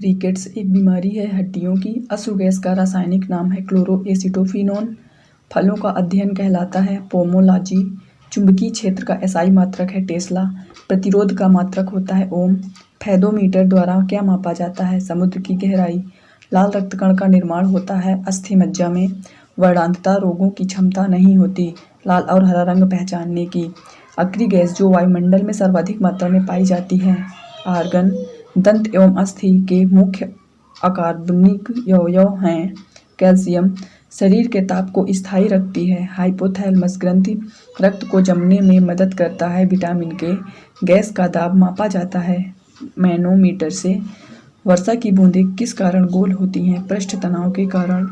Rickets एक बीमारी है हड्डियों की। अश्रु गैस का रासायनिक नाम है क्लोरोएसिटोफिनोन। फलों का अध्ययन कहलाता है पोमोलॉजी। चुंबकीय क्षेत्र का एसआई मात्रक है टेस्ला। प्रतिरोध का मात्रक होता है ओम। फेदोमीटर द्वारा क्या मापा जाता है? समुद्र की गहराई। लाल रक्तकण का निर्माण होता है अस्थि मज्जा में। वर्णांतता रोगों की क्षमता नहीं होती लाल और हरा रंग पहचानने की। अक्रिय गैस जो वायुमंडल में सर्वाधिक मात्रा में पाई जाती है आर्गन। दंत एवं अस्थि के मुख्य अकार्बनिक अवयव हैं कैल्शियम। शरीर के ताप को स्थायी रखती है हाइपोथैलेमस ग्रंथि। रक्त को जमने में मदद करता है विटामिन के। गैस का दाब मापा जाता है मैनोमीटर से। वर्षा की बूंदें किस कारण गोल होती हैं? पृष्ठ तनाव के कारण।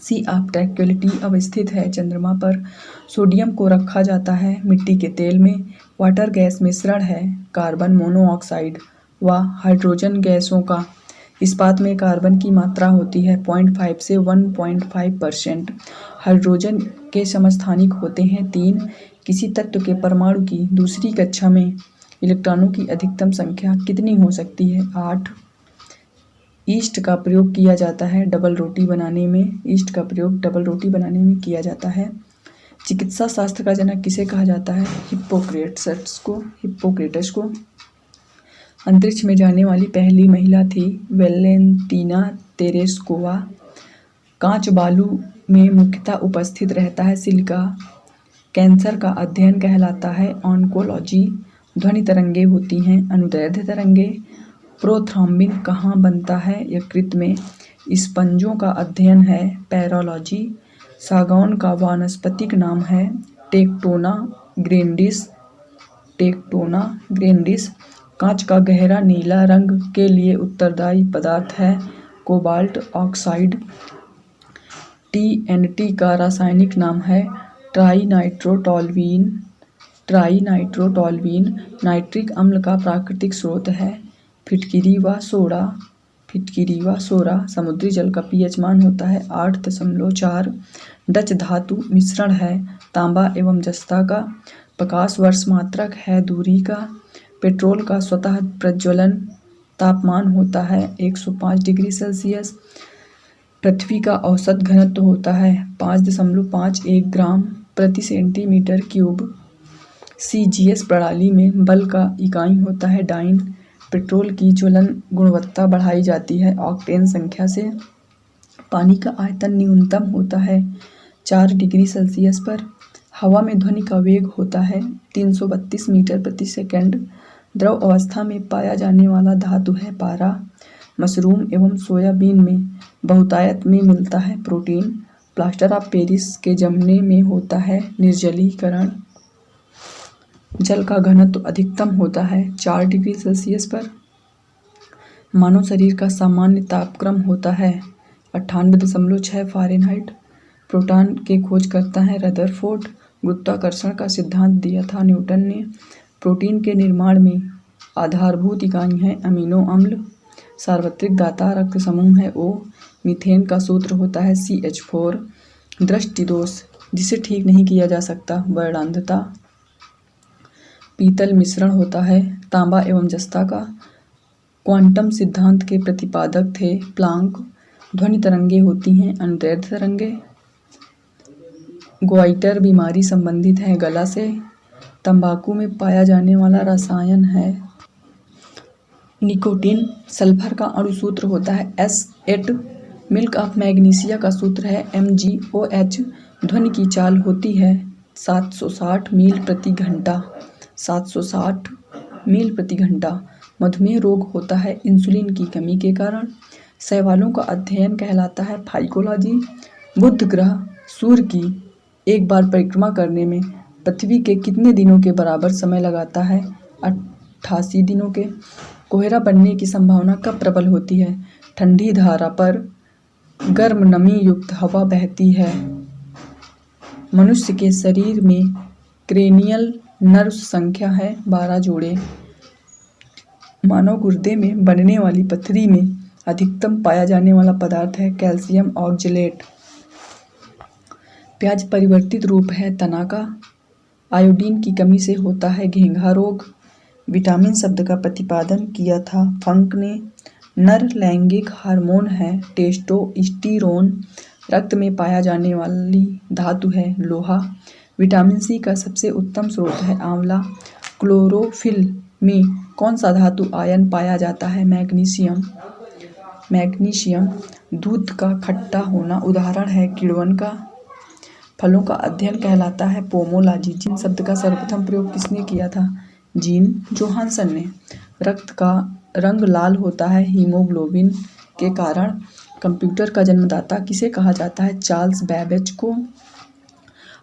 सी ऑफ ट्रैंक्विलिटी अवस्थित है चंद्रमा पर। सोडियम को रखा जाता है मिट्टी के तेल में। वाटर गैस मिश्रण है कार्बन मोनोऑक्साइड व हाइड्रोजन गैसों का। इस्पात में कार्बन की मात्रा होती है 0.5 से 1.5%। हाइड्रोजन के समस्थानिक होते हैं 3। किसी तत्व के परमाणु की दूसरी कक्षा में इलेक्ट्रॉनों की अधिकतम संख्या कितनी हो सकती है? 8। ईस्ट का प्रयोग किया जाता है डबल रोटी बनाने में। ईस्ट का प्रयोग डबल रोटी बनाने में किया जाता है। चिकित्सा शास्त्र का जनक किसे कहा जाता है? हिप्पोक्रेटस को। अंतरिक्ष में जाने वाली पहली महिला थी वेलेंटीना तेरेस्कोवा। कांच बालू में मुख्यतः उपस्थित रहता है सिलिका। कैंसर का अध्ययन कहलाता है ऑन्कोलॉजी। ध्वनि तरंगे होती हैं अनुदैर्ध्य तरंगे। प्रोथ्रॉम्बिन कहाँ बनता है? यकृत में। स्पंजों का अध्ययन है पैरोलॉजी। सागौन का वानस्पतिक नाम है टेक्टोना ग्रैंडिस। कांच का गहरा नीला रंग के लिए उत्तरदायी पदार्थ है कोबाल्ट ऑक्साइड। TNT का रासायनिक नाम है ट्राईनाइट्रोटोल्यूइन। नाइट्रिक अम्ल का प्राकृतिक स्रोत है फिटकिरी व सोडा। समुद्री जल का pH मान होता है 8.4। डच धातु मिश्रण है तांबा एवं जस्ता का। प्रकाश वर्ष मात्रक है दूरी का। पेट्रोल का स्वतः प्रज्वलन तापमान होता है 105 डिग्री सेल्सियस। पृथ्वी का औसत घनत्व होता है 5.51 ग्राम प्रति सेंटीमीटर क्यूब। CGS प्रणाली में बल का इकाई होता है डाइन। पेट्रोल की ज्वलन गुणवत्ता बढ़ाई जाती है ऑक्टेन संख्या से। पानी का आयतन न्यूनतम होता है 4 डिग्री सेल्सियस पर। हवा में ध्वनि का वेग होता है 332 मीटर प्रति सेकंड। द्रव अवस्था में पाया जाने वाला धातु है पारा। मशरूम एवं सोयाबीन में बहुतायत में मिलता है प्रोटीन। प्लास्टर ऑफ पेरिस के जमने में होता है निर्जलीकरण। जल का घनत्व अधिकतम होता है 4 डिग्री सेल्सियस पर। मानव शरीर का सामान्य तापक्रम होता है 98.6 फ़ारेनहाइट। प्रोटॉन के खोजकर्ता हैं रदरफोर्ड। गुरुत्वाकर्षण का सिद्धांत दिया था न्यूटन ने। प्रोटीन के निर्माण में आधारभूत इकाई है अमीनो अम्ल। सार्वत्रिक दाता रक्त समूह है O। मीथेन का सूत्र होता है CH4। दृष्टि दोष जिसे ठीक नहीं किया जा सकता वर्णांधता। पीतल मिश्रण होता है तांबा एवं जस्ता का। क्वांटम सिद्धांत के प्रतिपादक थे प्लांक। ध्वनि तरंगे होती हैं अनुदैर्ध्य तरंगे। ग्वाइटर बीमारी संबंधित है गला से। तंबाकू में पाया जाने वाला रसायन है निकोटीन। सल्फर का अणुसूत्र होता है S8। मिल्क ऑफ मैग्नीशिया का सूत्र है MgOH। ध्वनि की चाल होती है 760 मील प्रति घंटा। 760 मील प्रति घंटा। मधुमेह रोग होता है इंसुलिन की कमी के कारण। शैवालों का अध्ययन कहलाता है फाइकोलॉजी। बुध ग्रह सूर्य की एक बार परिक्रमा करने में पृथ्वी के कितने दिनों के बराबर समय लगाता है? 88 दिनों के। कोहरा बनने की संभावना कब प्रबल होती है? ठंडी धारा पर गर्म नमी युक्त हवा बहती है। मनुष्य के शरीर में क्रेनियल नर्व्स संख्या है 12 जोड़े। मानव गुर्दे में बनने वाली पथरी में अधिकतम पाया जाने वाला पदार्थ है कैल्शियम ऑक्जेलेट। प्याज परिवर्तित रूप है तना का। आयोडीन की कमी से होता है घेंघा रोग। विटामिन शब्द का प्रतिपादन किया था फंक ने। नर लैंगिक हार्मोन है टेस्टोस्टेरोन। रक्त में पाया जाने वाली धातु है लोहा। विटामिन सी का सबसे उत्तम स्रोत है आंवला। क्लोरोफिल में कौन सा धातु आयन पाया जाता है मैग्नीशियम। मैग्नीशियम दूध का खट्टा होना उदाहरण है किण्वन का। फलों का अध्ययन कहलाता है पोमोलॉजी। जीन शब्द का सर्वप्रथम प्रयोग किसने किया था जीन जोहानसन ने। रक्त का रंग लाल होता है हीमोग्लोबिन के कारण। कंप्यूटर का जन्मदाता किसे कहा जाता है चार्ल्स बैबेज को।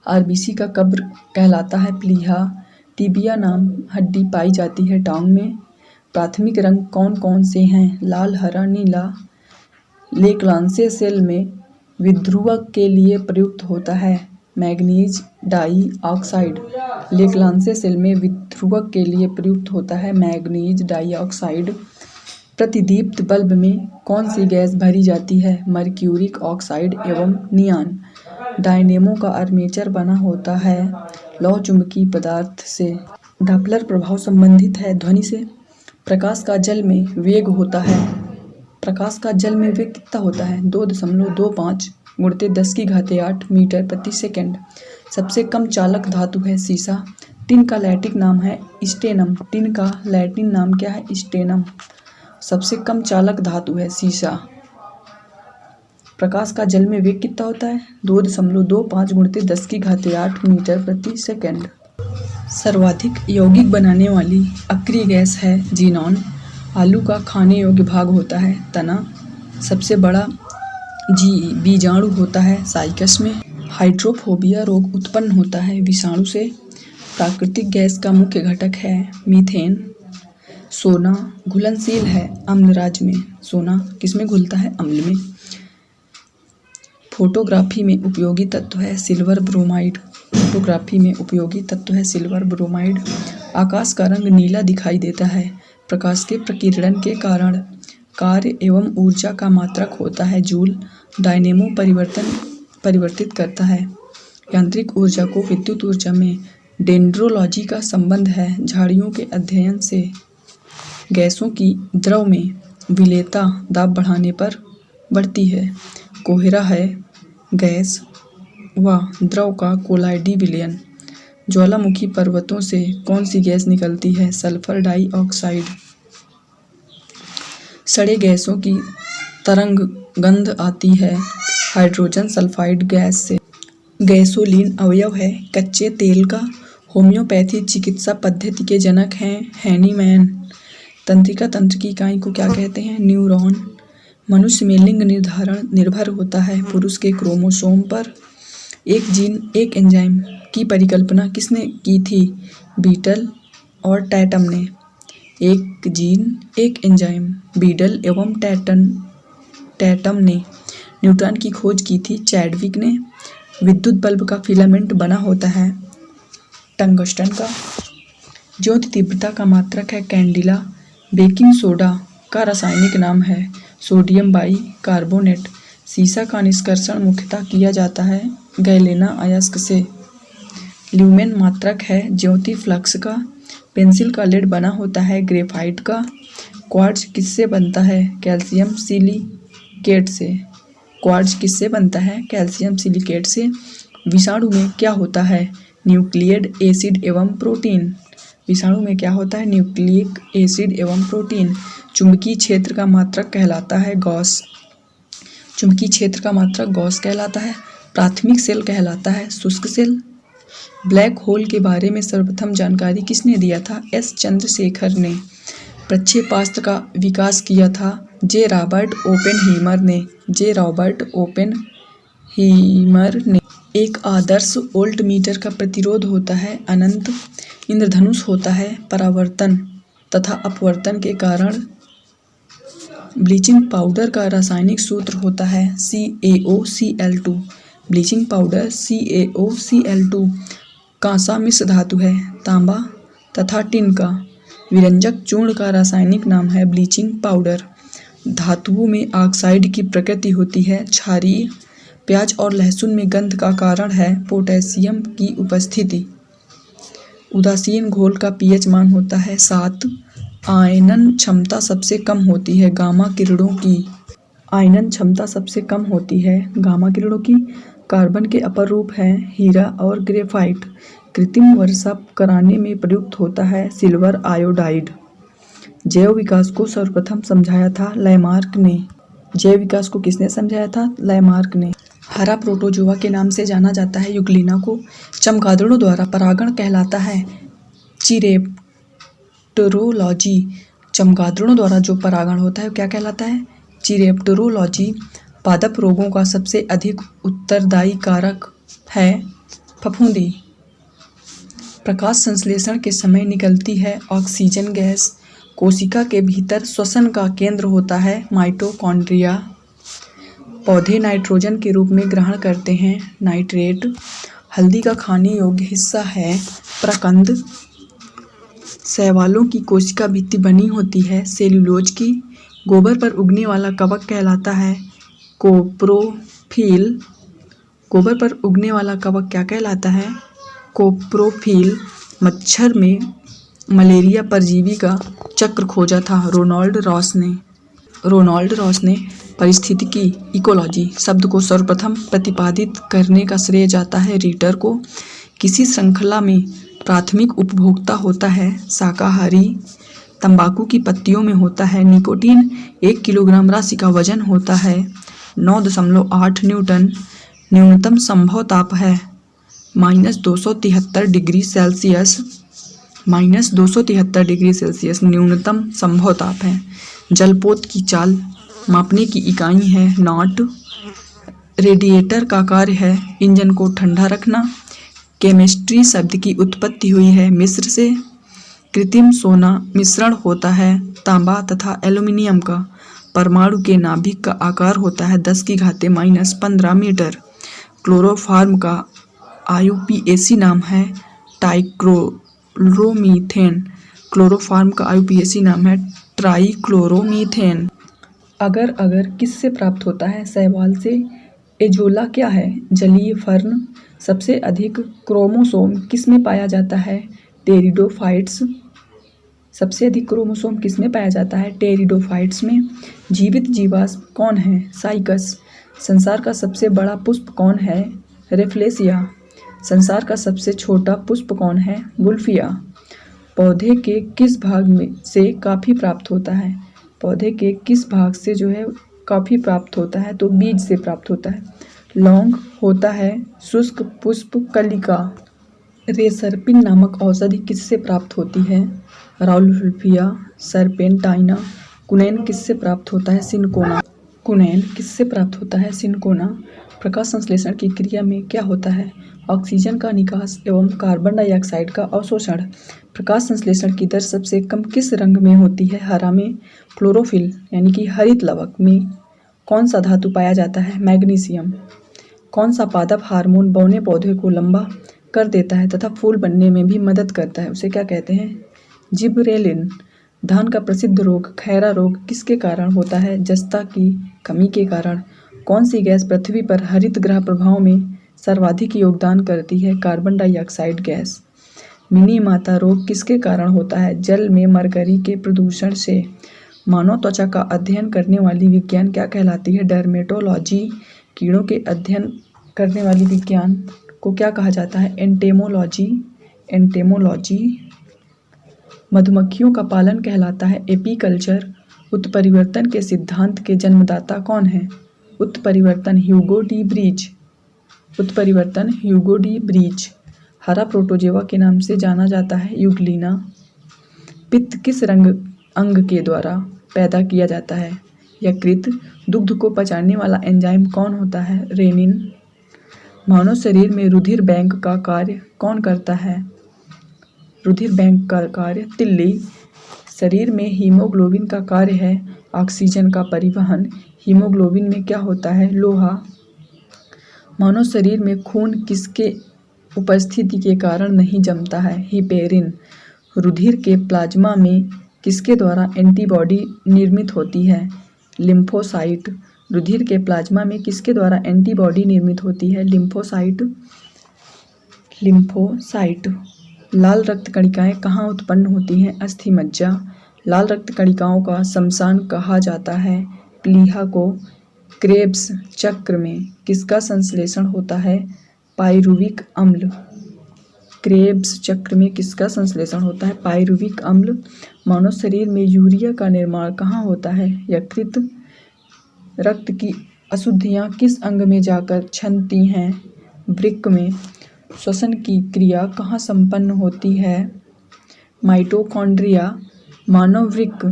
आरबीसी का कब्र कहलाता है प्लीहा। टिबिया नाम हड्डी पाई जाती है टांग में। प्राथमिक रंग कौन कौन से हैं लाल हरा नीला। लेक्लांसे सेल में विध्रुवक के लिए प्रयुक्त होता है मैग्नीज डाई ऑक्साइड। लेक्लांसे सेल में विध्रुवक के लिए प्रयुक्त होता है मैग्नीज डाई ऑक्साइड। प्रतिदीप्त बल्ब में कौन सी गैस भरी जाती है मर्क्यूरिक ऑक्साइड एवं नियान। डायनेमो का आर्मेचर बना होता है लौह चुंबकीय पदार्थ से। डॉपलर प्रभाव संबंधित है ध्वनि से। प्रकाश का जल में वेग होता है। प्रकाश का जल में वेग कितना होता है 2.25 × 10⁸ मीटर प्रति सेकंड। सबसे कम चालक धातु है सीसा। टिन का लैटिन नाम है स्टेनम। टिन का लैटिन नाम क्या है स्टेनम। सबसे कम चालक धातु है सीसा। प्रकाश का जल में वेग कितना होता है 2.25 × 10⁸ मीटर प्रति सेकंड। सर्वाधिक यौगिक बनाने वाली अक्रिय गैस है जीनॉन। आलू का खाने योग्य भाग होता है तना। सबसे बड़ा बीजाणु होता है साइकस में। हाइड्रोफोबिया रोग उत्पन्न होता है विषाणु से। प्राकृतिक गैस का मुख्य घटक है मीथेन। सोना घुलनशील है अम्लराज में। सोना किसमें घुलता है अम्ल में। फोटोग्राफी में उपयोगी तत्व है सिल्वर ब्रोमाइड। फोटोग्राफी में उपयोगी तत्व है सिल्वर ब्रोमाइड। आकाश का रंग नीला दिखाई देता है प्रकाश के प्रकीर्णन के कारण। कार्य एवं ऊर्जा का मात्रक होता है जूल। डायनेमो परिवर्तित करता है यांत्रिक ऊर्जा को विद्युत ऊर्जा में। डेंड्रोलॉजी का संबंध है झाड़ियों के अध्ययन से। गैसों की द्रव में विलेयता दाब बढ़ाने पर बढ़ती है। कोहरा है गैस व द्रव का कोलाइडी विलयन। ज्वालामुखी पर्वतों से कौन सी गैस निकलती है सल्फर डाइऑक्साइड। सड़े गैसों की तरंग गंध आती है हाइड्रोजन सल्फाइड गैस से। गैसोलीन अवयव है कच्चे तेल का। होम्योपैथी चिकित्सा पद्धति के जनक हैं हैनीमैन। तंत्रिका तंत्र की इकाई को क्या कहते हैं न्यूरॉन। मनुष्य में लिंग निर्धारण निर्भर होता है पुरुष के क्रोमोसोम पर। एक जीन एक एंजाइम की परिकल्पना किसने की थी बीटल और टैटम ने। एक जीन एक एंजाइम बीटल एवं टैटम ने। न्यूट्रॉन की खोज की थी चैडविक ने। विद्युत बल्ब का फिलामेंट बना होता है टंगस्टन का। ज्योति तीव्रता का मात्रक है कैंडिला। बेकिंग सोडा का रासायनिक नाम है सोडियम बाइकार्बोनेट। सीसा का निष्कर्षण मुख्यतः किया जाता है गैलेना अयस्क से। ल्यूमेन मात्रक है ज्योति फ्लक्स का। पेंसिल का लेड बना होता है ग्रेफाइट का। क्वार्ट्ज किससे बनता है कैल्शियम सिलिकेट से। क्वार्ट्ज किससे बनता है कैल्शियम सिलिकेट से। विषाणु में क्या होता है न्यूक्लियड एसिड एवं प्रोटीन। विषाणु में क्या होता है न्यूक्लिक एसिड एवं प्रोटीन। चुंबकीय क्षेत्र का मात्रक कहलाता है गॉस। चुंबकीय क्षेत्र का मात्रक गॉस कहलाता है। प्राथमिक सेल कहलाता है शुष्क सेल। ब्लैक होल के बारे में सर्वप्रथम जानकारी किसने दिया था एस चंद्रशेखर ने। प्रक्षेपास्त्र का विकास किया था जे रॉबर्ट ओपेनहीमर ने। एक आदर्श वोल्टमीटर का प्रतिरोध होता है अनंत। इंद्रधनुष होता है परावर्तन तथा अपवर्तन के कारण। ब्लीचिंग पाउडर का रासायनिक सूत्र होता है CaOCl2। Bleaching powder CaOCl2। कांसा मिश्र धातु है तांबा तथा टिन का। विरंजक चूर्ण का रासायनिक नाम है ब्लीचिंग पाउडर। धातुओं में ऑक्साइड की प्रकृति होती है क्षारीय। प्याज और लहसुन में गंध का कारण है पोटेशियम की उपस्थिति। उदासीन घोल का pH मान होता है 7। आयनन क्षमता सबसे कम होती है गामा किरणों की। आयनन क्षमता सबसे कम होती है गामा किरणों की। कार्बन के अपर रूप हैं हीरा और ग्रेफाइट। कृत्रिम वर्षा कराने में प्रयुक्त होता है सिल्वर आयोडाइड। जैव विकास को सर्वप्रथम समझाया था लैमार्क ने। जैव विकास को किसने समझाया था? लैमार्क ने। हरा प्रोटोजोआ के नाम से जाना जाता है यूग्लिना को। चमगादड़ों द्वारा परागण कहलाता है चिरेप्टेरोलॉजी। चमगादड़ों द्वारा जो परागण होता है क्या कहलाता है? चिरेप्टेरोलॉजी। पादप रोगों का सबसे अधिक उत्तरदायी कारक है फफूंदी। प्रकाश संश्लेषण के समय निकलती है ऑक्सीजन गैस। कोशिका के भीतर श्वसन का केंद्र होता है माइटोकॉन्ड्रिया। पौधे नाइट्रोजन के रूप में ग्रहण करते हैं नाइट्रेट। हल्दी का खाने योग्य हिस्सा है प्रकंद। शैवालों की कोशिका भित्ति बनी होती है सेल्यूलोज की। गोबर पर उगने वाला कवक कहलाता है कोप्रोफिल। गोबर पर उगने वाला कवक क्या कहलाता है? कोप्रोफिल। मच्छर में मलेरिया परजीवी का चक्र खोजा था रोनाल्ड रॉस ने। पारिस्थितिकी इकोलॉजी शब्द को सर्वप्रथम प्रतिपादित करने का श्रेय जाता है रीटर को। किसी श्रृंखला में प्राथमिक उपभोक्ता होता है शाकाहारी। तंबाकू की पत्तियों में होता है निकोटीन। 1 किलोग्राम राशि का वजन होता है 9.8 न्यूटन। न्यूनतम संभव ताप है -273 डिग्री सेल्सियस। -273 डिग्री सेल्सियस न्यूनतम संभव ताप है। जलपोत की चाल मापने की इकाई है नॉट। रेडिएटर का कार्य है इंजन को ठंडा रखना। केमिस्ट्री शब्द की उत्पत्ति हुई है मिस्र से। कृत्रिम सोना मिश्रण होता है तांबा तथा एल्युमिनियम का। परमाणु के नाभिक का आकार होता है 10⁻⁻15 मीटर। क्लोरोफॉर्म का IUPAC नाम है ट्राइक्लोरोमीथेन। क्लोरोफॉर्म का IUPAC नाम है ट्राइक्लोरोमीथेन। अगर किससे प्राप्त होता है? शैवाल से। एजोला क्या है? जलीय फर्न। सबसे अधिक क्रोमोसोम किसमें पाया जाता है? टेरिडोफाइट्स। सबसे अधिक क्रोमोसोम किसमें पाया जाता है? टेरिडोफाइट्स में। जीवित जीवाश्म कौन है? साइकस। संसार का सबसे बड़ा पुष्प कौन है? रेफ्लेसिया। संसार का सबसे छोटा पुष्प कौन है? वुल्फिया। पौधे के किस भाग में से काफ़ी प्राप्त होता है? पौधे के किस भाग से जो है काफ़ी प्राप्त होता है? तो बीज से प्राप्त होता है। लौंग होता है शुष्क पुष्प कलिका। रेसरपिन नामक औषधि किससे प्राप्त होती है? Rauvolfia serpentina. कुनैन किससे प्राप्त होता है? सिनकोना। कुनैन किससे प्राप्त होता है? सिनकोना। प्रकाश संश्लेषण की क्रिया में क्या होता है? ऑक्सीजन का निकास एवं कार्बन डाइऑक्साइड का अवशोषण। प्रकाश संश्लेषण की दर सबसे कम किस रंग में होती है? हरा में। क्लोरोफिल यानी कि हरित लवक में कौन सा धातु पाया जाता है? मैग्नीशियम। कौन सा पादप हार्मोन बौने पौधे को लंबा कर देता है तथा फूल बनने में भी मदद करता है? उसे क्या कहते हैं? जिबरेलिन। धान का प्रसिद्ध रोग खैरा रोग किसके कारण होता है? जस्ता की कमी के कारण। कौन सी गैस पृथ्वी पर हरित गृह प्रभाव में सर्वाधिक योगदान करती है? Carbon dioxide gas. मिनी माता रोग किसके कारण होता है? जल में मरकरी के प्रदूषण से। मानव त्वचा का अध्ययन करने वाली विज्ञान क्या कहलाती है? डर्मेटोलॉजी। कीड़ों के अध्ययन करने वाली विज्ञान को क्या कहा जाता है? एंटेमोलॉजी। मधुमक्खियों का पालन कहलाता है एपीकल्चर। उत्परिवर्तन के सिद्धांत के जन्मदाता कौन है? उत्परिवर्तन ह्यूगो डी ब्रीच। हरा प्रोटोजोआ के नाम से जाना जाता है यूग्लिना। पित्त किस अंग के द्वारा पैदा किया जाता है? यकृत। दुग्ध को पचाने वाला एंजाइम कौन होता है? रेनिन। मानव शरीर में रुधिर बैंक का कार्य कौन करता है? रुधिर बैंक का कार्य तिल्ली। शरीर में हीमोग्लोबिन का कार्य है ऑक्सीजन का परिवहन। हीमोग्लोबिन में क्या होता है? लोहा। मानव शरीर में खून किसके उपस्थिति के कारण नहीं जमता है? हिपेरिन। रुधिर के प्लाज्मा में किसके द्वारा एंटीबॉडी निर्मित होती है? लिम्फोसाइट। रुधिर के प्लाज्मा में किसके द्वारा एंटीबॉडी निर्मित होती है? लिम्फोसाइट। लाल रक्त कणिकाएं कहाँ उत्पन्न होती हैं? अस्थिमज्जा। लाल रक्त कणिकाओं का शमशान कहा जाता है प्लीहा को। क्रेब्स चक्र में किसका संश्लेषण होता है? पाइरुविक अम्ल। क्रेब्स चक्र में किसका संश्लेषण होता है? पाइरुविक अम्ल। मानव शरीर में यूरिया का निर्माण कहाँ होता है? यकृत। रक्त की अशुद्धियाँ किस अंग में जाकर छनती हैं? वृक्क में। श्वसन की क्रिया कहाँ संपन्न होती है? माइटोकॉन्ड्रिया। मानव वृक्क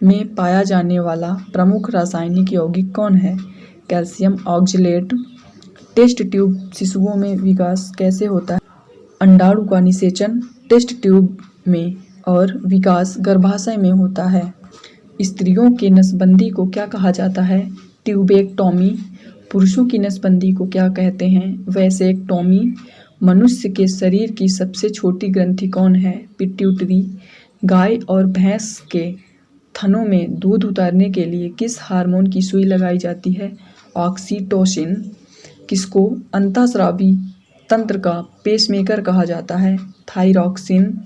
में पाया जाने वाला प्रमुख रासायनिक यौगिक कौन है? Calcium oxalate. टेस्ट ट्यूब शिशुओं में विकास कैसे होता है? अंडाणु का निषेचन टेस्ट ट्यूब में और विकास गर्भाशय में होता है। स्त्रियों के नसबंदी को क्या कहा जाता है? ट्यूबेक्टॉमी। पुरुषों की नसबंदी को क्या कहते हैं? वैसेक्टॉमी। मनुष्य के शरीर की सबसे छोटी ग्रंथि कौन है? पिट्यूटरी। गाय और भैंस के थनों में दूध उतारने के लिए किस हार्मोन की सुई लगाई जाती है? ऑक्सीटोसिन। किसको अंतःस्रावी तंत्र का पेसमेकर कहा जाता है? थाइरॉक्सिन।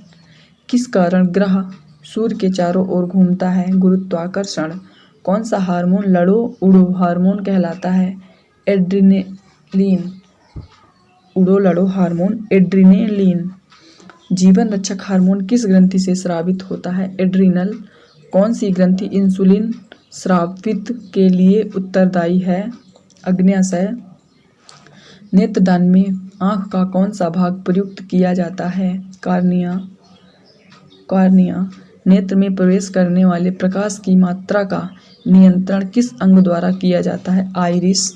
किस कारण ग्रह सूर्य के चारों ओर घूमता है? गुरुत्वाकर्षण। कौन सा हार्मोन लड़ो उड़ो हार्मोन कहलाता है? एड्रिनेलिन। उड़ो लड़ो हार्मोन एड्रिनेलिन। जीवन रक्षक हार्मोन किस ग्रंथि से स्रावित होता है? एड्रिनल। कौन सी ग्रंथि इंसुलिन स्रावित के लिए उत्तरदायी है? अग्न्याशय। नेत्रदान में आँख का कौन सा भाग प्रयुक्त किया जाता है? कार्निया। कार्निया। नेत्र में प्रवेश करने वाले प्रकाश की मात्रा का नियंत्रण किस अंग द्वारा किया जाता है? आइरिस।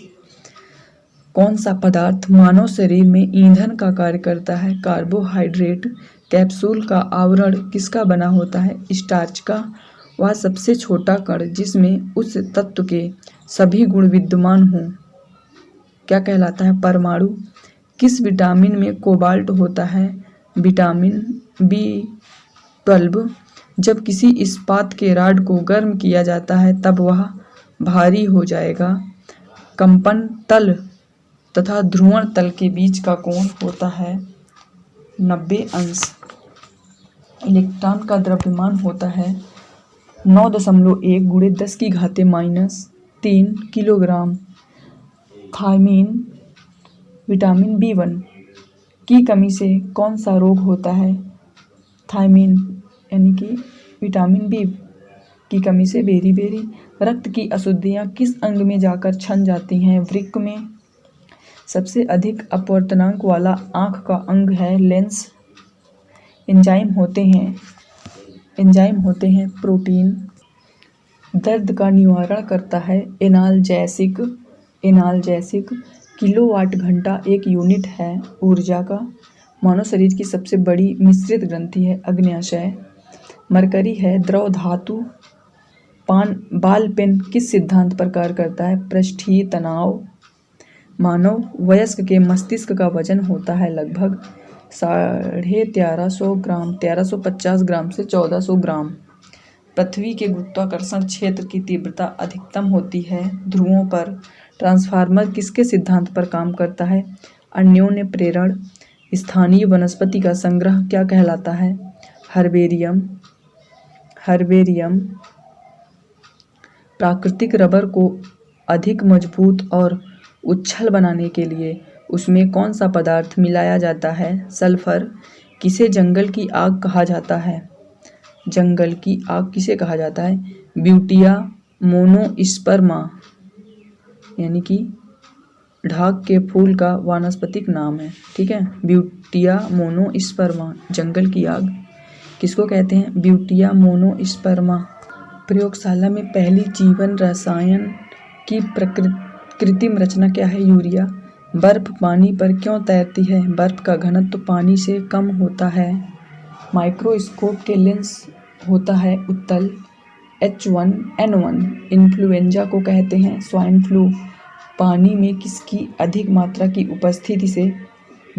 कौन सा पदार्थ मानव शरीर में ईंधन का कार्य करता है? कार्बोहाइड्रेट। कैप्सूल का आवरण किसका बना होता है? स्टार्च का। वह सबसे छोटा कण जिसमें उस तत्व के सभी गुण विद्यमान हों क्या कहलाता है? परमाणु। किस विटामिन में कोबाल्ट होता है? Vitamin B12। जब किसी इस्पात के रॉड को गर्म किया जाता है तब वह भारी हो जाएगा। कंपन तल तथा ध्रुवण तल के बीच का कोण होता है 90 अंश। इलेक्ट्रॉन का द्रव्यमान होता है 9.1 × 10⁻³ किलोग्राम। थायमीन। विटामिन B1 की कमी से कौन सा रोग होता है? थायमीन यानी कि विटामिन B की कमी से बेरी। रक्त की अशुद्धियाँ किस अंग में जाकर छन जाती हैं? वृक्क में। सबसे अधिक अपवर्तनांक वाला आँख का अंग है लेंस। एंजाइम होते हैं प्रोटीन। दर्द का निवारण करता है एनाल्जेसिक। किलोवाट घंटा एक यूनिट है ऊर्जा का। मानव शरीर की सबसे बड़ी मिश्रित ग्रंथि है अग्न्याशय। मरकरी है द्रव धातु। बॉल पेन किस सिद्धांत पर कार्य करता है? पृष्ठीय तनाव। मानव वयस्क के मस्तिष्क का वजन होता है लगभग 1350 ग्राम 1350 ग्राम से 1400 ग्राम। पृथ्वी के गुरुत्वाकर्षण क्षेत्र की तीव्रता अधिकतम होती है ध्रुवों पर। ट्रांसफार्मर किसके सिद्धांत पर काम करता है? अन्योन्य प्रेरण। स्थानीय वनस्पति का संग्रह क्या कहलाता है? हर्बेरियम। प्राकृतिक रबर को अधिक मजबूत और उच्छल बनाने के लिए उसमें कौन सा पदार्थ मिलाया जाता है? सल्फर। किसे जंगल की आग कहा जाता है? जंगल की आग किसे कहा जाता है? ब्यूटिया मोनोस्पर्मा यानी कि ढाक के फूल का वानस्पतिक नाम है। ठीक है, ब्यूटिया मोनोस्पर्मा जंगल की आग किसको कहते हैं? Butea monosperma. प्रयोगशाला में पहली जीवन रसायन की कृत्रिम रचना क्या है? यूरिया। बर्फ पानी पर क्यों तैरती है? बर्फ का घनत्व पानी से कम होता है। माइक्रोस्कोप के लेंस होता है उत्तल। H1N1 इन्फ्लुएंजा को कहते हैं स्वाइन फ्लू। पानी में किसकी अधिक मात्रा की उपस्थिति से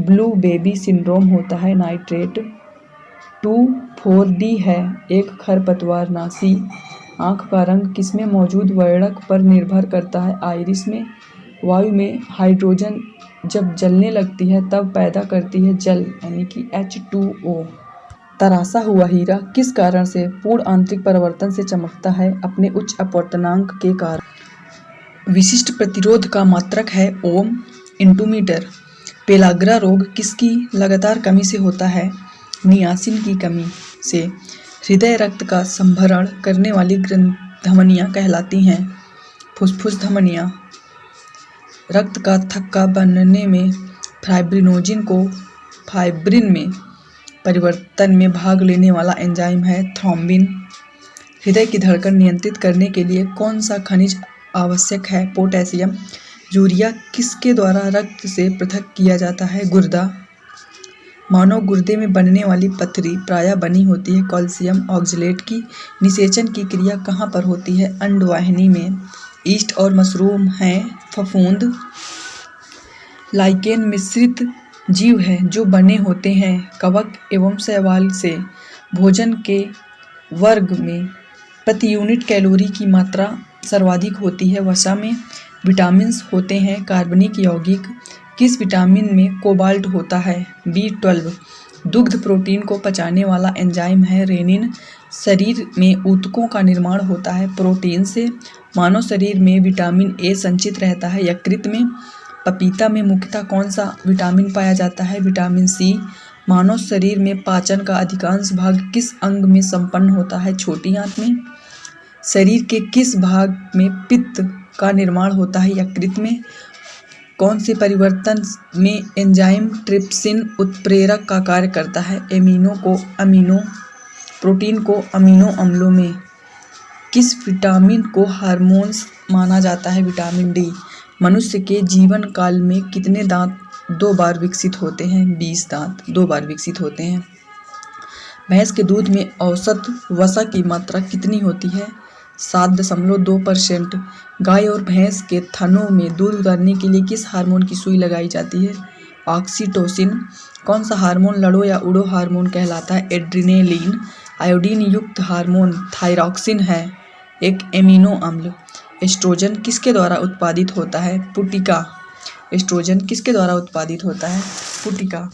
ब्लू बेबी सिंड्रोम होता है? नाइट्रेट। 2,4-D है एक खरपतवारनाशी। आँख का रंग किसमें मौजूद वर्णक पर निर्भर करता है? आइरिस में। वायु में हाइड्रोजन जब जलने लगती है तब पैदा करती है जल यानी कि H2O। तराशा हुआ हीरा किस कारण से पूर्ण आंतरिक परावर्तन से चमकता है? अपने उच्च अपवर्तनांक के कारण। विशिष्ट प्रतिरोध का मात्रक है ओम × मीटर। पेलाग्रा रोग किसकी लगातार कमी से होता है? नियासिन की कमी से। हृदय रक्त का संभरण करने वाली धमनियां कहलाती हैं फुफ्फुस धमनियां। रक्त का थक्का बनने में फाइब्रिन में परिवर्तन में भाग लेने वाला एंजाइम है थ्रोम्बिन। हृदय की धड़कन नियंत्रित करने के लिए कौन सा खनिज आवश्यक है? पोटेशियम। यूरिया किसके द्वारा रक्त से पृथक किया जाता है? गुर्दा। मानव गुर्दे में बनने वाली पथरी प्रायः बनी होती है कैल्शियम ऑक्जेलेट की। निषेचन की क्रिया कहाँ पर होती है? अंडवाहिनी में। ईस्ट और मशरूम हैं फफूंद। लाइकेन मिश्रित जीव है जो बने होते हैं कवक एवं शैवाल से। भोजन के वर्ग में प्रति यूनिट कैलोरी की मात्रा सर्वाधिक होती है वसा में। विटामिन्स होते हैं कार्बनिक यौगिक। किस विटामिन में कोबाल्ट होता है? B12। दुग्ध प्रोटीन को पचाने वाला एंजाइम है रेनिन। शरीर में ऊतकों का निर्माण होता है प्रोटीन से। मानव शरीर में विटामिन ए संचित रहता है यकृत में। पपीता में मुख्यतः कौन सा विटामिन पाया जाता है? Vitamin C. मानव शरीर में पाचन का अधिकांश भाग किस अंग में संपन्न होता है? छोटी आंत में। शरीर के किस भाग में पित्त का निर्माण होता है? यकृत में। कौन से परिवर्तन में एंजाइम ट्रिप्सिन उत्प्रेरक का कार्य करता है? प्रोटीन को अमीनो अम्लों में। किस विटामिन को हार्मोन्स माना जाता है? Vitamin D. मनुष्य के जीवन काल में कितने दांत 2 बार विकसित होते हैं? 20 दांत 2 बार विकसित होते हैं। भैंस के दूध में औसत वसा की मात्रा कितनी होती है? 7.2%। गाय और भैंस के थनों में दूध उतारने के लिए किस हार्मोन की सुई लगाई जाती है? ऑक्सीटोसिन। कौन सा हार्मोन लड़ो या उड़ो हार्मोन कहलाता है? एड्रिनेलिन। आयोडीन युक्त हार्मोन थायरॉक्सिन है एक एमिनो अम्ल। एस्ट्रोजन किसके द्वारा उत्पादित होता है? पुटिका। एस्ट्रोजन किसके द्वारा उत्पादित होता है? पुटिका।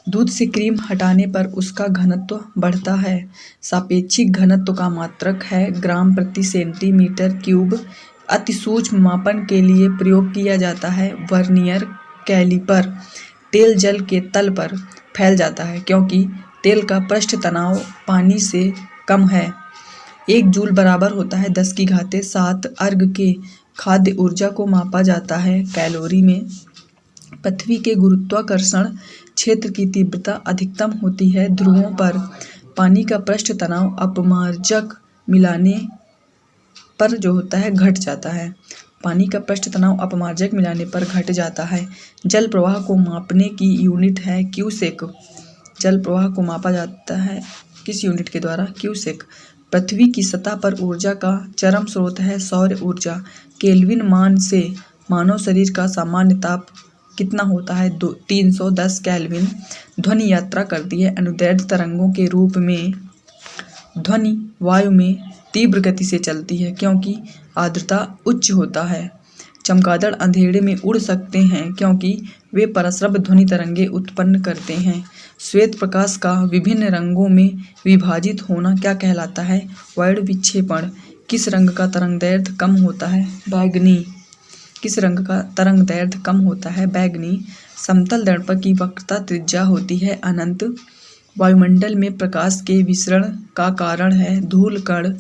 दूध से क्रीम हटाने पर उसका घनत्व बढ़ता है। सापेक्षिक घनत्व का मात्रक है ग्राम प्रति सेंटीमीटर क्यूब। अति सूक्ष्म मापन के लिए प्रयोग किया जाता है वर्नियर कैलिपर। तेल जल के तल पर फैल जाता है क्योंकि तेल का पृष्ठ तनाव पानी से कम है। 1 जूल बराबर होता है 10⁻7 अर्ग के। खाद्य ऊर्जा को मापा जाता है कैलोरी में। पृथ्वी के गुरुत्वाकर्षण क्षेत्र की तीव्रता अधिकतम होती है ध्रुवों पर। पानी का पृष्ठ तनाव अपमार्जक मिलाने पर जो होता है घट जाता है। पानी का पृष्ठ तनाव अपमार्जक मिलाने पर घट जाता है। जल प्रवाह को मापने की यूनिट है क्यूसेक। जल प्रवाह को मापा जाता है किस यूनिट के द्वारा? क्यूसेक। पृथ्वी की सतह पर ऊर्जा का चरम स्रोत है सौर ऊर्जा। केल्विन मान से मानव शरीर का सामान्य ताप कितना होता है? 310 केल्विन। ध्वनि यात्रा करती है अनुदैर्ध्य तरंगों के रूप में। ध्वनि वायु में तीव्र गति से चलती है क्योंकि आर्द्रता उच्च होता है। चमगादड़ अंधेरे में उड़ सकते हैं क्योंकि वे परस्पर ध्वनि तरंगे उत्पन्न करते हैं। श्वेत प्रकाश का विभिन्न रंगों में विभाजित होना क्या कहलाता है? वर्ण विक्षेपण। किस रंग का तरंगदैर्ध्य कम होता है? बैंगनी। किस रंग का तरंगदैर्ध्य कम होता है? बैंगनी। समतल दर्पण की वक्रता त्रिज्या होती है अनंत। वायुमंडल में प्रकाश के विसरण का कारण है धूल कण।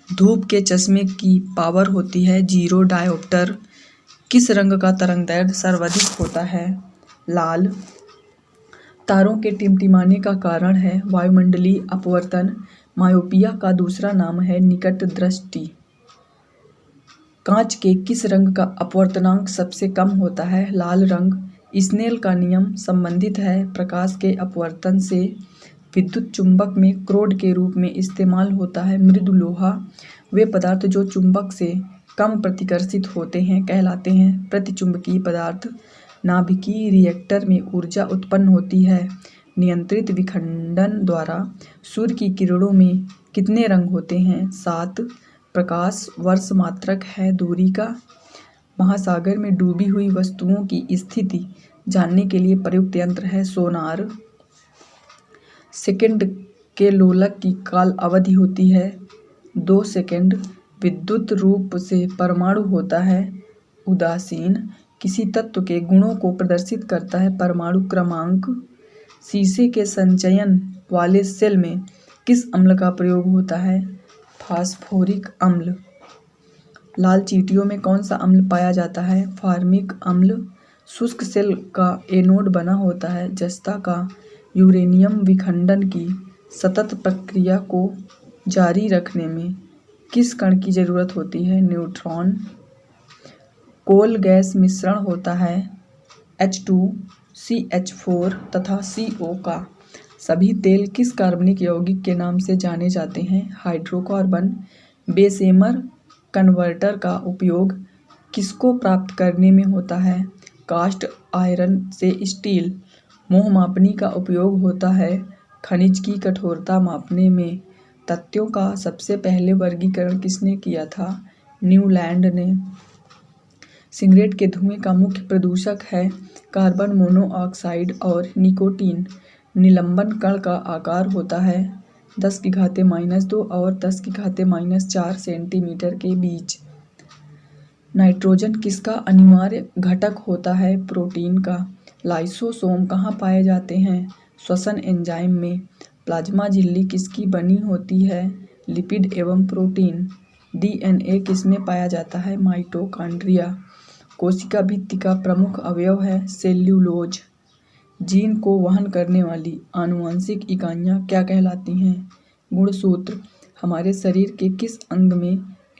धूप के चश्मे की पावर होती है 0 डायोप्टर। किस रंग का तरंगदैर्ध्य सर्वाधिक होता है? लाल। तारों के टिमटिमाने का कारण है वायुमंडलीय अपवर्तन। मायोपिया का दूसरा नाम है निकट दृष्टि। कांच के किस रंग का अपवर्तनांक सबसे कम होता है? लाल रंग। स्नेल का नियम संबंधित है प्रकाश के अपवर्तन से। विद्युत चुंबक में क्रोड के रूप में इस्तेमाल होता है मृदु लोहा। वे पदार्थ जो चुंबक से कम प्रतिकर्षित होते हैं कहलाते हैं प्रतिचुंबकीय पदार्थ। नाभिकीय रिएक्टर में ऊर्जा उत्पन्न होती है नियंत्रित विखंडन द्वारा। सूर्य की किरणों में कितने रंग होते हैं? 7। प्रकाश वर्ष मात्रक है दूरी का। महासागर में डूबी हुई वस्तुओं की स्थिति जानने के लिए प्रयुक्त यंत्र है सोनार। सेकंड के लोलक की काल अवधि होती है 2 सेकंड। विद्युत रूप से परमाणु होता है उदासीन। किसी तत्व के गुणों को प्रदर्शित करता है परमाणु क्रमांक। शीशे के संचयन वाले सेल में किस अम्ल का प्रयोग होता है फास्फोरिक अम्ल। लाल चींटियों में कौन सा अम्ल पाया जाता है फार्मिक अम्ल। शुष्क सेल का एनोड बना होता है जस्ता का। यूरेनियम विखंडन की सतत प्रक्रिया को जारी रखने में किस कण की जरूरत होती है न्यूट्रॉन। कोल गैस मिश्रण होता है H2 CH4 तथा CO का। सभी तेल किस कार्बनिक यौगिक के नाम से जाने जाते हैं हाइड्रोकार्बन। बेशेमर कन्वर्टर का उपयोग किसको प्राप्त करने में होता है कास्ट आयरन से स्टील। मोह मापनी का उपयोग होता है खनिज की कठोरता मापने में। तथ्यों का सबसे पहले वर्गीकरण किसने किया था न्यूलैंड ने। सिगरेट के धुएं का मुख्य प्रदूषक है कार्बन मोनोऑक्साइड और निकोटीन। निलंबन कण का आकार होता है 10⁻² और 10⁻⁴ सेंटीमीटर के बीच। नाइट्रोजन किसका अनिवार्य घटक होता है प्रोटीन का। लाइसोसोम कहाँ पाए जाते हैं श्वसन एंजाइम में। प्लाज्मा झिल्ली किसकी बनी होती है लिपिड एवं प्रोटीन। DNA किसमें पाया जाता है माइटोकॉन्ड्रिया। कोशिका भित्ति का प्रमुख अवयव है सेल्यूलोज। जीन को वहन करने वाली आनुवंशिक इकाइयाँ क्या कहलाती हैं गुणसूत्र। हमारे शरीर के किस अंग में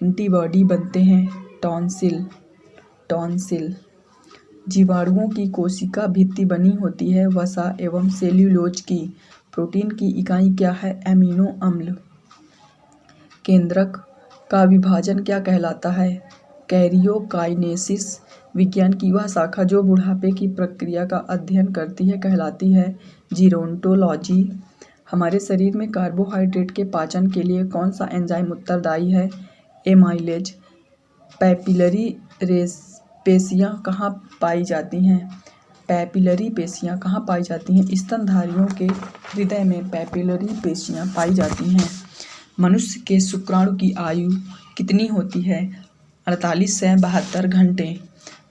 एंटीबॉडी बनते हैं टॉन्सिल। जीवाणुओं की कोशिका भित्ति बनी होती है वसा एवं सेल्यूलोज की। प्रोटीन की इकाई क्या है एमिनो अम्ल। केंद्रक का विभाजन क्या कहलाता है कैरियोकाइनेसिस। विज्ञान की वह शाखा जो बुढ़ापे की प्रक्रिया का अध्ययन करती है कहलाती है जीरोंटोलॉजी। हमारे शरीर में कार्बोहाइड्रेट के पाचन के लिए कौन सा एंजाइम उत्तरदायी है एमाइलेज। पैपिलरी पेशियाँ कहाँ पाई जाती हैं पैपिलरी पेशियाँ कहाँ पाई जाती हैं स्तनधारियों के हृदय में पैपिलरी पेशियाँ पाई जाती हैं। मनुष्य के शुक्राणु की आयु कितनी होती है 48 से 72 घंटे।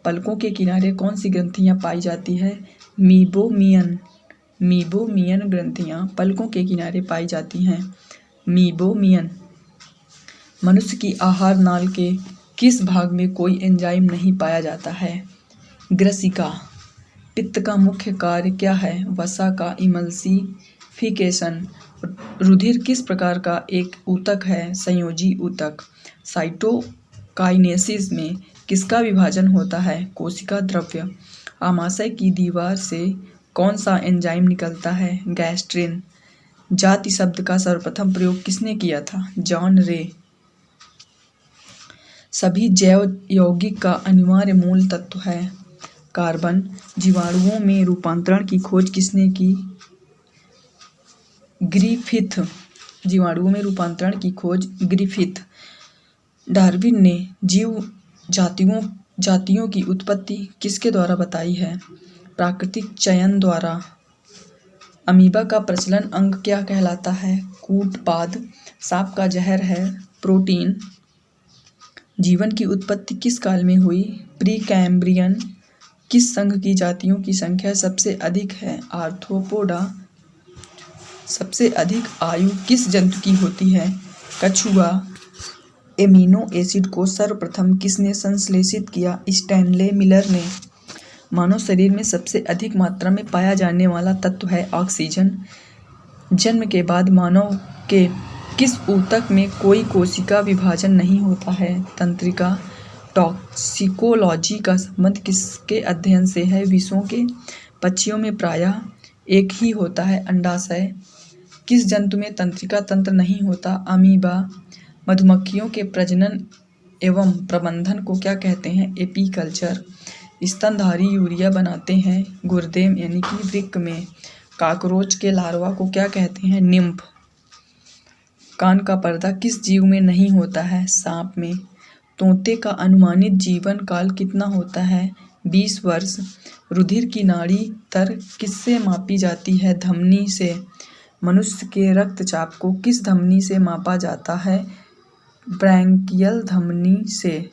पलकों के किनारे कौन सी ग्रंथियाँ पाई जाती है मीबोमियन ग्रंथियाँ पलकों के किनारे पाई जाती हैं मीबोमियन। मनुष्य की आहार नाल के किस भाग में कोई एंजाइम नहीं पाया जाता है ग्रसिका। पित्त का मुख्य कार्य क्या है वसा का इमल्सिफिकेशन। रुधिर किस प्रकार का एक ऊतक है संयोजी ऊतक। साइटोकाइनेसिस में किसका विभाजन होता है कोशिका द्रव्य। आमाशय की दीवार से कौन सा एंजाइम निकलता है गैस्ट्रिन। जाति शब्द का सर्वप्रथम प्रयोग किसने किया था जॉन रे। सभी जैव यौगिक का अनिवार्य मूल तत्व है कार्बन। जीवाणुओं में रूपांतरण की खोज किसने की ग्रिफिथ। जीवाणुओं में रूपांतरण की खोज ग्रिफिथ। डार्विन ने जीव जातियों की उत्पत्ति किसके द्वारा बताई है प्राकृतिक चयन द्वारा। अमीबा का प्रचलन अंग क्या कहलाता है कूटपाद। सांप का जहर है प्रोटीन। जीवन की उत्पत्ति किस काल में हुई प्री-कैम्ब्रियन। किस संघ की जातियों की संख्या सबसे अधिक है आर्थ्रोपोडा। सबसे अधिक आयु किस जंतु की होती है कछुआ। एमिनो एसिड को सर्वप्रथम किसने संश्लेषित किया स्टैनले मिलर ने। मानव शरीर में सबसे अधिक मात्रा में पाया जाने वाला तत्व है ऑक्सीजन। जन्म के बाद मानव के किस ऊतक में कोई कोशिका विभाजन नहीं होता है तंत्रिका। टॉक्सिकोलॉजी का संबंध किसके अध्ययन से है विषों के। पक्षियों में प्रायः एक ही होता है अंडाशय। किस जंतु में तंत्रिका तंत्र नहीं होता अमीबा। मधुमक्खियों के प्रजनन एवं प्रबंधन को क्या कहते हैं एपीकल्चर। स्तनधारी यूरिया बनाते हैं गुर्दे यानी कि वृक्क में। कॉकरोच के लार्वा को क्या कहते हैं निम्फ। कान का पर्दा किस जीव में नहीं होता है सांप में। तोते का अनुमानित जीवन काल कितना होता है 20 वर्ष। रुधिर की नाड़ी दर किससे मापी जाती है धमनी से। मनुष्य के रक्तचाप को किस धमनी से मापा जाता है? ब्रैंकियल धमनी से।